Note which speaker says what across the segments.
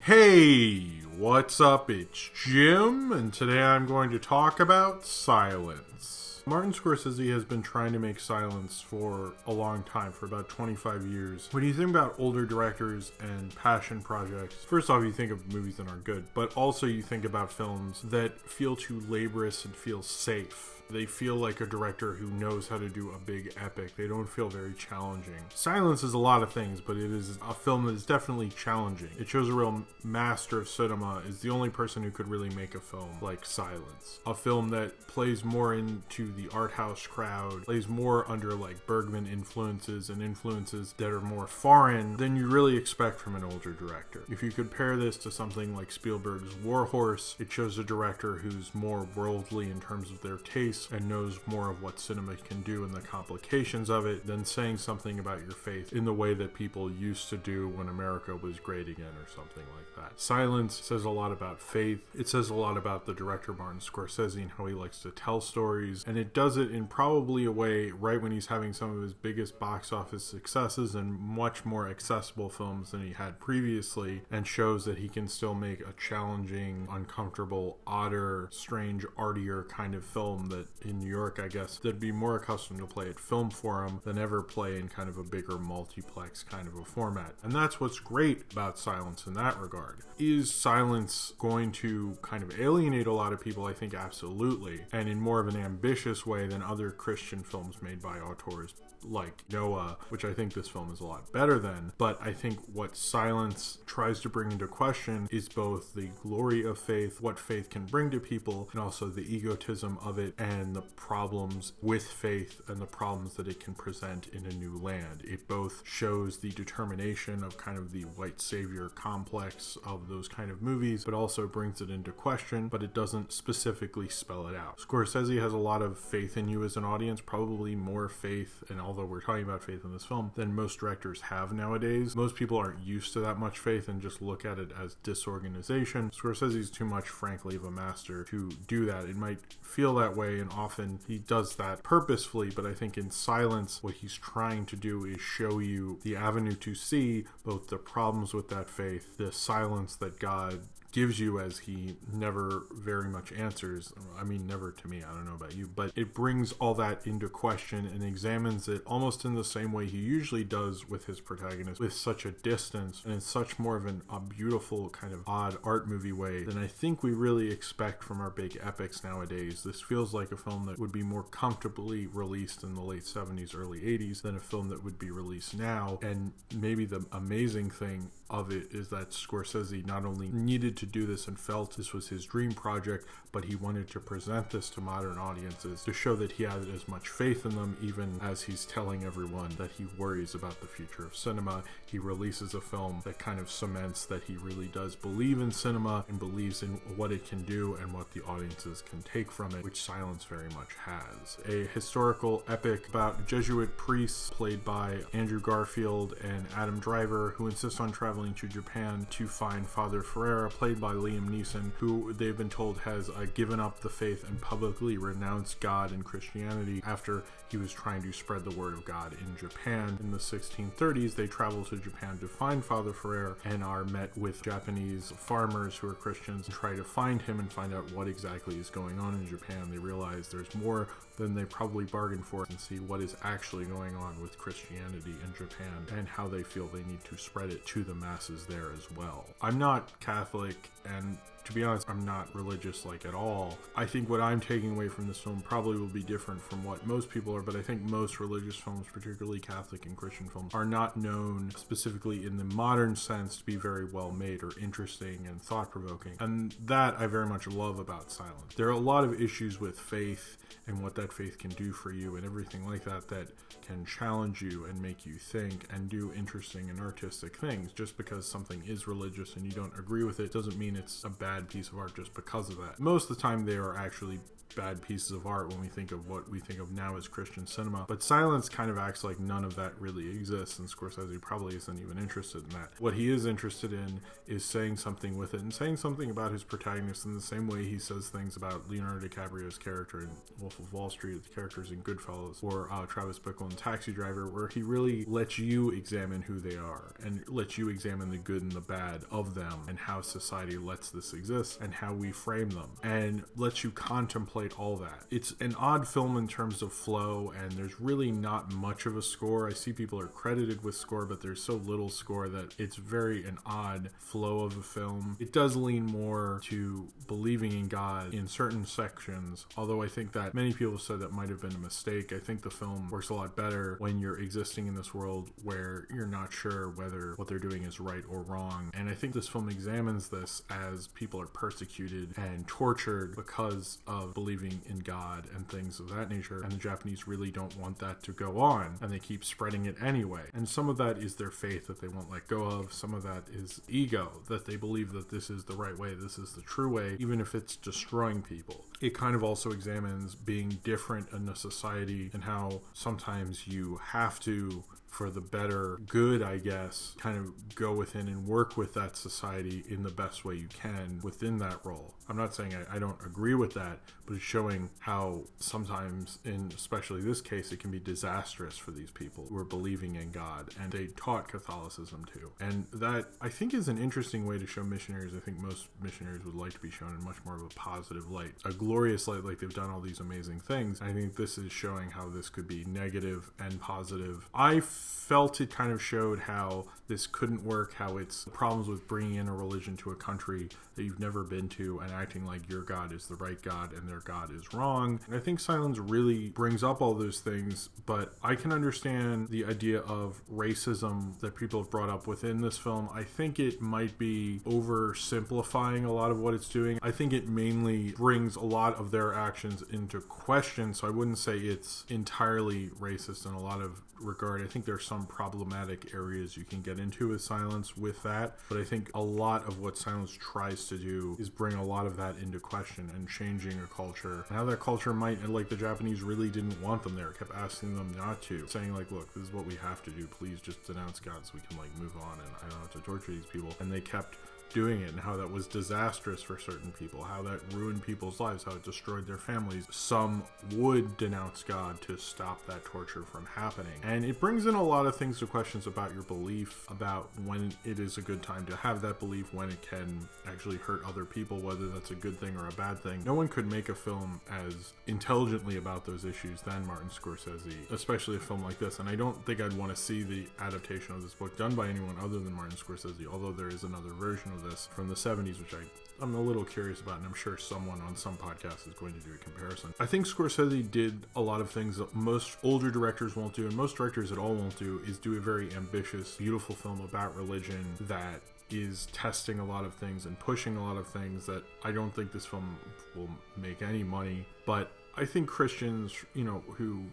Speaker 1: Hey, what's up? It's Jim, and today I'm going to talk about silence. Martin Scorsese has been trying to make silence for a long time, for about 25 years. When you think about older directors and passion projects, first off, you think of movies that aren't good, but also you think about films that feel too laborious and feel safe. They feel like a director who knows how to do a big epic. They don't feel very challenging. Silence is a lot of things, but it is a film that is definitely challenging. It shows a real master of cinema is the only person who could really make a film like Silence. A film that plays more into the art house crowd, plays more under like Bergman influences and influences that are more foreign than you really expect from an older director. If you compare this to something like Spielberg's War Horse, it shows a director who's more worldly in terms of their taste and knows more of what cinema can do and the complications of it than saying something about your faith in the way that people used to do when America was great again or something like that. Silence says a lot about faith. It says a lot about the director Martin Scorsese and how he likes to tell stories, and it does it in probably a way right when he's having some of his biggest box office successes and much more accessible films than he had previously, and shows that he can still make a challenging, uncomfortable, odder, strange, artier kind of film that in New York, I guess, they'd be more accustomed to play at Film Forum than ever play in kind of a bigger multiplex kind of a format. And that's what's great about Silence in that regard. Is Silence going to kind of alienate a lot of people? I think absolutely. And in more of an ambitious way than other Christian films made by auteurs like Noah, which I think this film is a lot better than. But I think what Silence tries to bring into question is both the glory of faith, what faith can bring to people, and also the egotism of it and the problems with faith and the problems that it can present in a new land. It both shows the determination of kind of the white savior complex of those kind of movies, but also brings it into question, but it doesn't specifically spell it out. Scorsese has a lot of faith in you as an audience, probably more faith, and although we're talking about faith in this film, than most directors have nowadays. Most people aren't used to that much faith and just look at it as disorganization. Scorsese's too much, frankly, of a master to do that. It might feel that way, and often he does that purposefully, but I think in Silence, what he's trying to do is show you the avenue to see both the problems with that faith, the silence that God gives you as he never very much answers. I mean, never to me, I don't know about you, but it brings all that into question and examines it almost in the same way he usually does with his protagonist, with such a distance and in such more of a beautiful kind of odd art movie way than I think we really expect from our big epics nowadays. This feels like a film that would be more comfortably released in the late 70s, early 80s than a film that would be released now. And maybe the amazing thing of it is that Scorsese not only needed to do this and felt this was his dream project, but he wanted to present this to modern audiences to show that he had as much faith in them, even as he's telling everyone that he worries about the future of cinema. He releases a film that kind of cements that he really does believe in cinema and believes in what it can do and what the audiences can take from it, which Silence very much has. A historical epic about Jesuit priests played by Andrew Garfield and Adam Driver, who insist on traveling to Japan to find Father Ferreira, played by Liam Neeson, who they've been told has given up the faith and publicly renounced God and Christianity after he was trying to spread the word of God in Japan. In the 1630s, they travel to Japan to find Father Ferrer and are met with Japanese farmers who are Christians and try to find him and find out what exactly is going on in Japan. They realize there's more than they probably bargained for and see what is actually going on with Christianity in Japan and how they feel they need to spread it to the masses there as well. I'm not Catholic, and to be honest, I'm not religious like at all. I think what I'm taking away from this film probably will be different from what most people are, but I think most religious films, particularly Catholic and Christian films, are not known specifically in the modern sense to be very well made or interesting and thought-provoking. And that I very much love about Silence. There are a lot of issues with faith and what that faith can do for you and everything like that that can challenge you and make you think and do interesting and artistic things. Just because something is religious and you don't agree with it doesn't mean it's a bad piece of art just because of that. Most of the time they are actually bad pieces of art when we think of what we think of now as Christian cinema. But silence kind of acts like none of that really exists, and Scorsese probably isn't even interested in that. What he is interested in is saying something with it, and saying something about his protagonist in the same way he says things about Leonardo DiCaprio's character in Wolf of Wall Street, the characters in Goodfellas, or Travis Bickle in Taxi Driver, where he really lets you examine who they are and lets you examine the good and the bad of them and how society lets this exist and how we frame them, and lets you contemplate all that. It's an odd film in terms of flow, and there's really not much of a score. I see people are credited with score, but there's so little score that it's very an odd flow of a film. It does lean more to believing in God in certain sections, although I think that many people said that might have been a mistake. I think the film works a lot better when you're existing in this world where you're not sure whether what they're doing is right or wrong. And I think this film examines this as people are persecuted and tortured because of believing in God and things of that nature, and the Japanese really don't want that to go on, and they keep spreading it anyway. And some of that is their faith that they won't let go of. Some of that is ego, that they believe that this is the right way, this is the true way, even if it's destroying people. It kind of also examines being different in a society and how sometimes you have to, for the better good, I guess, kind of go within and work with that society in the best way you can within that role. I'm not saying I don't agree with that, but it's showing how sometimes, in especially this case, it can be disastrous for these people who are believing in God, and they taught Catholicism too. And that, I think, is an interesting way to show missionaries. I think most missionaries would like to be shown in much more of a positive light, a glorious light, like they've done all these amazing things. I think this is showing how this could be negative and positive. I felt it kind of showed how this couldn't work, how it's problems with bringing in a religion to a country that you've never been to and acting like your God is the right God and their God is wrong. And I think Silence really brings up all those things, but I can understand the idea of racism that people have brought up within this film. I think it might be oversimplifying a lot of what it's doing. I think it mainly brings a lot of their actions into question, so I wouldn't say it's entirely racist in a lot of regard. I think there's some problematic areas you can get into with Silence with that, but I think a lot of what Silence tries to do is bring a lot of that into question and changing a culture, and how that culture might, and like the Japanese really didn't want them there, kept asking them not to, saying like, look, this is what we have to do, please just denounce God so we can like move on and I don't have to torture these people. And they kept doing it, and how that was disastrous for certain people, how that ruined people's lives, how it destroyed their families. Some would denounce God to stop that torture from happening. And it brings in a lot of things to questions about your belief, about when it is a good time to have that belief, when it can actually hurt other people, whether that's a good thing or a bad thing. No one could make a film as intelligently about those issues than Martin Scorsese, especially a film like this. And I don't think I'd want to see the adaptation of this book done by anyone other than Martin Scorsese, although there is another version of this from the 70s, which I'm a little curious about, and I'm sure someone on some podcast is going to do a comparison. I think Scorsese did a lot of things that most older directors won't do, and most directors at all won't do, is do a very ambitious, beautiful film about religion that is testing a lot of things and pushing a lot of things that I don't think this film will make any money. But I think Christians, who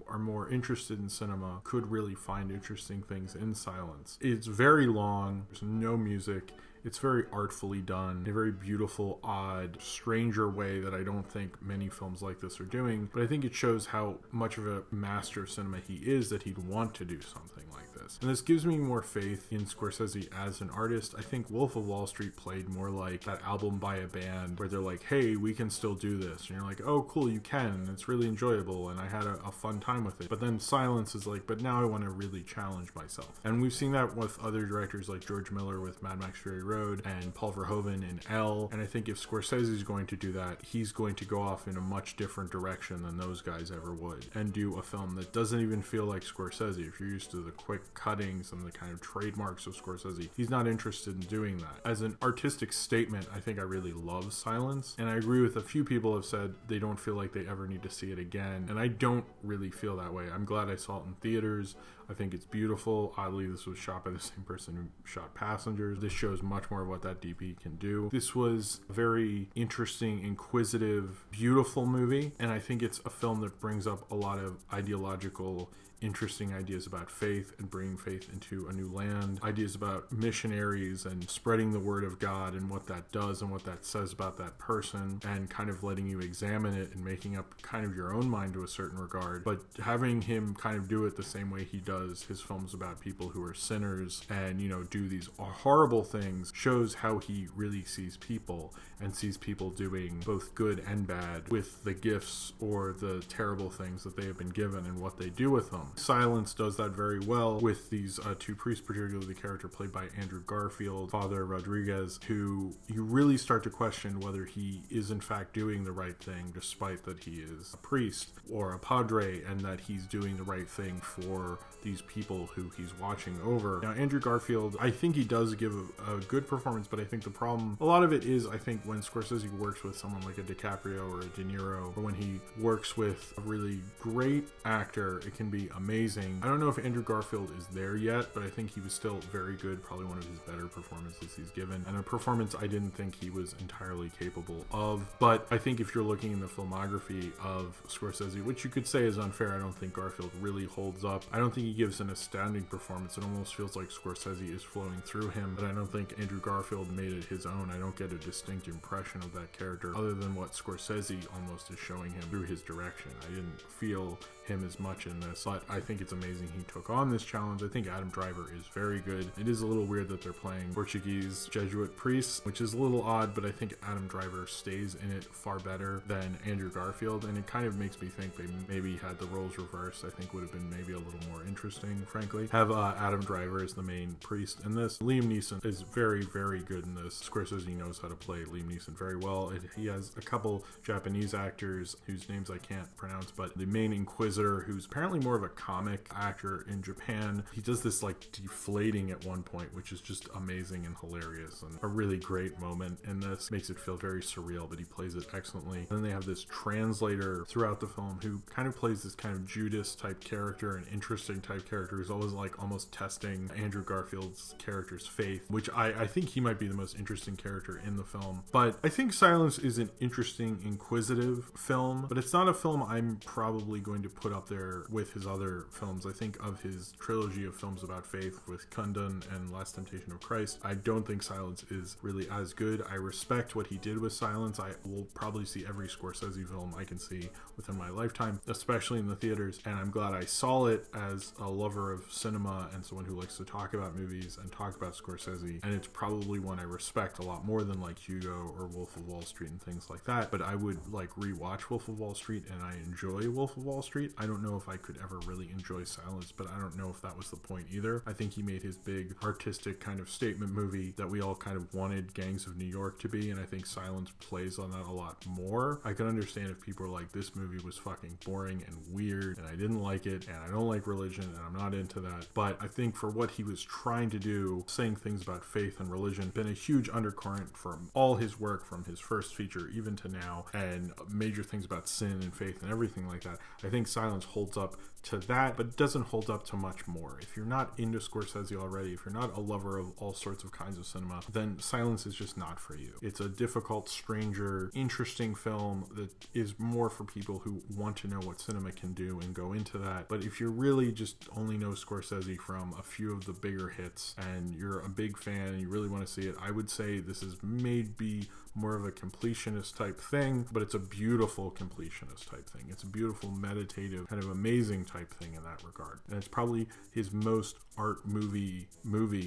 Speaker 1: are more interested in cinema could really find interesting things in Silence. It's very long, there's no music, it's very artfully done in a very beautiful, odd, stranger way that I don't think many films like this are doing, but I think it shows how much of a master of cinema he is, that he'd want to do something like this. And this gives me more faith in Scorsese as an artist. I think Wolf of Wall Street played more like that album by a band where they're like, hey, we can still do this. And you're like, oh, cool, you can. It's really enjoyable, and I had a fun time with it. But then Silence is like, but now I want to really challenge myself. And we've seen that with other directors like George Miller with Mad Max Fury Road and Paul Verhoeven in Elle. And I think if Scorsese is going to do that, he's going to go off in a much different direction than those guys ever would, and do a film that doesn't even feel like Scorsese. If you're used to the quick cuttings and the kind of trademarks of Scorsese, he's not interested in doing that. As an artistic statement, I think I really love Silence, and I agree with a few people have said they don't feel like they ever need to see it again, and I don't really feel that way. I'm glad I saw it in theaters. I think it's beautiful. Oddly, this was shot by the same person who shot Passengers. This shows much more of what that DP can do. This was a very interesting, inquisitive, beautiful movie, and I think it's a film that brings up a lot of ideological interesting ideas about faith and bringing faith into a new land, ideas about missionaries and spreading the word of God and what that does and what that says about that person, and kind of letting you examine it and making up kind of your own mind to a certain regard, but having him kind of do it the same way he does his films about people who are sinners and, you know, do these horrible things, shows how he really sees people and sees people doing both good and bad with the gifts or the terrible things that they have been given and what they do with them. Silence does that very well with these two priests, particularly the character played by Andrew Garfield, Father Rodriguez, who you really start to question whether he is in fact doing the right thing, despite that he is a priest or a padre, and that he's doing the right thing for these people who he's watching over. Now, Andrew Garfield, I think he does give a good performance, but I think the problem, a lot of it is, I think, when Scorsese works with someone like a DiCaprio or a De Niro, or when he works with a really great actor, it can be amazing. I don't know if Andrew Garfield is there yet, but I think he was still very good, probably one of his better performances he's given, and a performance I didn't think he was entirely capable of. But I think if you're looking in the filmography of Scorsese, which you could say is unfair, I don't think Garfield really holds up. I don't think he gives an astounding performance. It almost feels like Scorsese is flowing through him, but I don't think Andrew Garfield made it his own. I don't get a distinct impression of that character other than what Scorsese almost is showing him through his direction. I didn't feel him as much in this, but I think it's amazing he took on this challenge. I think Adam Driver is very good. It is a little weird that they're playing Portuguese Jesuit priests, which is a little odd, but I think Adam Driver stays in it far better than Andrew Garfield, and it kind of makes me think they maybe had the roles reversed. I think would have been maybe a little more interesting, frankly. Have Adam Driver as the main priest in this. Liam Neeson is very, very good in this. Scorsese knows how to play Liam Neeson very well. He has a couple Japanese actors whose names I can't pronounce, but the main Inquisitor, who's apparently more of a comic actor in Japan, he does this like deflating at one point, which is just amazing and hilarious, and a really great moment in this. Makes it feel very surreal, but he plays it excellently. And then they have this translator throughout the film who kind of plays this kind of Judas type character, an interesting type character who's always like almost testing Andrew Garfield's character's faith, which I think he might be the most interesting character in the film. But I think Silence is an interesting, inquisitive film, but it's not a film I'm probably going to put up there with his other films. I think of his trilogy of films about faith with Kundun and Last Temptation of Christ, I don't think Silence is really as good. I respect what he did with Silence. I will probably see every Scorsese film I can see within my lifetime, especially in the theaters, and I'm glad I saw it as a lover of cinema and someone who likes to talk about movies and talk about Scorsese, and it's probably one I respect a lot more than like Hugo or Wolf of Wall Street and things like that. But I would like rewatch Wolf of Wall Street, and I enjoy Wolf of Wall Street. I don't know if I could ever really enjoy Silence, but I don't know if that was the point either. I think he made his big artistic kind of statement movie that we all kind of wanted Gangs of New York to be, and I think Silence plays on that a lot more. I can understand if people are like, this movie was fucking boring and weird and I didn't like it and I don't like religion and I'm not into that, but I think for what he was trying to do, saying things about faith and religion, been a huge undercurrent from all his work from his first feature even to now, and major things about sin and faith and everything like that. I think Silence holds up to that, but it doesn't hold up to much more. If you're not into Scorsese already, if you're not a lover of all sorts of kinds of cinema, then Silence is just not for you. It's a difficult, stranger, interesting film that is more for people who want to know what cinema can do and go into that. But if you really just only know Scorsese from a few of the bigger hits and you're a big fan and you really want to see it, I would say this is maybe more of a completionist type thing, but it's a beautiful completionist type thing. It's a beautiful, meditative, kind of amazing type thing in that regard. And it's probably his most art movie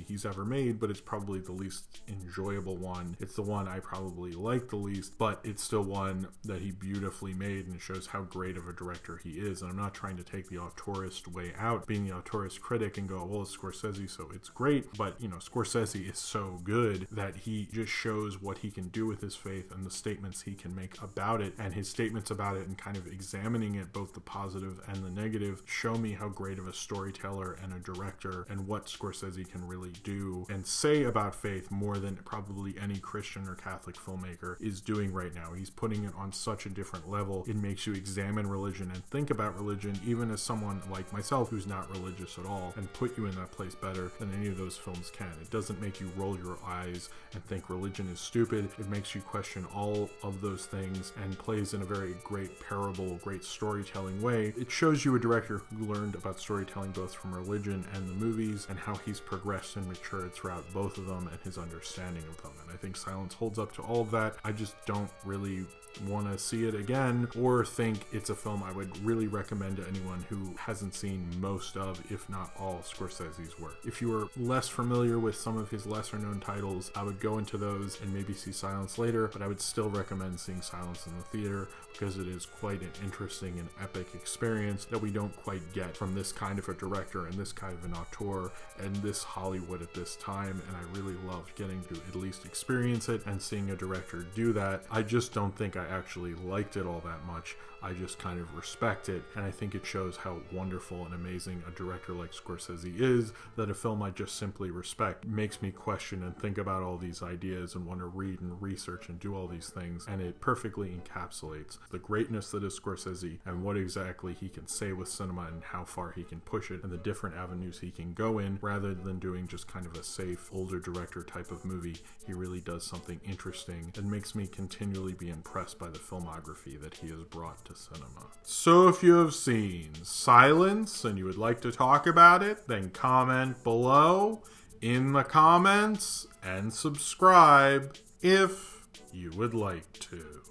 Speaker 1: he's ever made, but it's probably the least enjoyable one. It's the one I probably like the least, but it's still one that he beautifully made, and it shows how great of a director he is. And I'm not trying to take the auteurist way out, being the auteurist critic and go, well, it's Scorsese, so it's great. But, you know, Scorsese is so good that he just shows what he can do with his faith and the statements he can make about it, and his statements about it and kind of examining it, both the positive and the negative, show me how great of a storyteller and a director and what Scorsese can really do and say about faith more than probably any Christian or Catholic filmmaker is doing right now. He's putting it on such a different level. It makes you examine religion and think about religion, even as someone like myself who's not religious at all, and put you in that place better than any of those films can. It doesn't make you roll your eyes and think religion is stupid. It makes you question all of those things and plays in a very great parable, great storytelling way. It shows you a director who learned about storytelling both from religion and the movies, and how he's progressed and matured throughout both of them and his understanding of them. And I think Silence holds up to all of that. I just don't really want to see it again, or think it's a film I would really recommend to anyone who hasn't seen most of, if not all, Scorsese's work. If you are less familiar with some of his lesser known titles, I would go into those and maybe see Silence later, but I would still recommend seeing Silence in the theater, because it is quite an interesting and epic experience that we don't quite get from this kind of a director and this kind of an auteur and this Hollywood at this time. And I really loved getting to at least experience it and seeing a director do that. I just don't think I actually liked it all that much. I just kind of respect it, and I think it shows how wonderful and amazing a director like Scorsese is, that a film I just simply respect makes me question and think about all these ideas and want to read and research and do all these things, and it perfectly encapsulates the greatness that is Scorsese and what exactly he can say with cinema and how far he can push it and the different avenues he can go in, rather than doing just kind of a safe older director type of movie. He really does something interesting and makes me continually be impressed by the filmography that he has brought to cinema. So if you have seen Silence and you would like to talk about it, then comment below in the comments and subscribe if you would like to.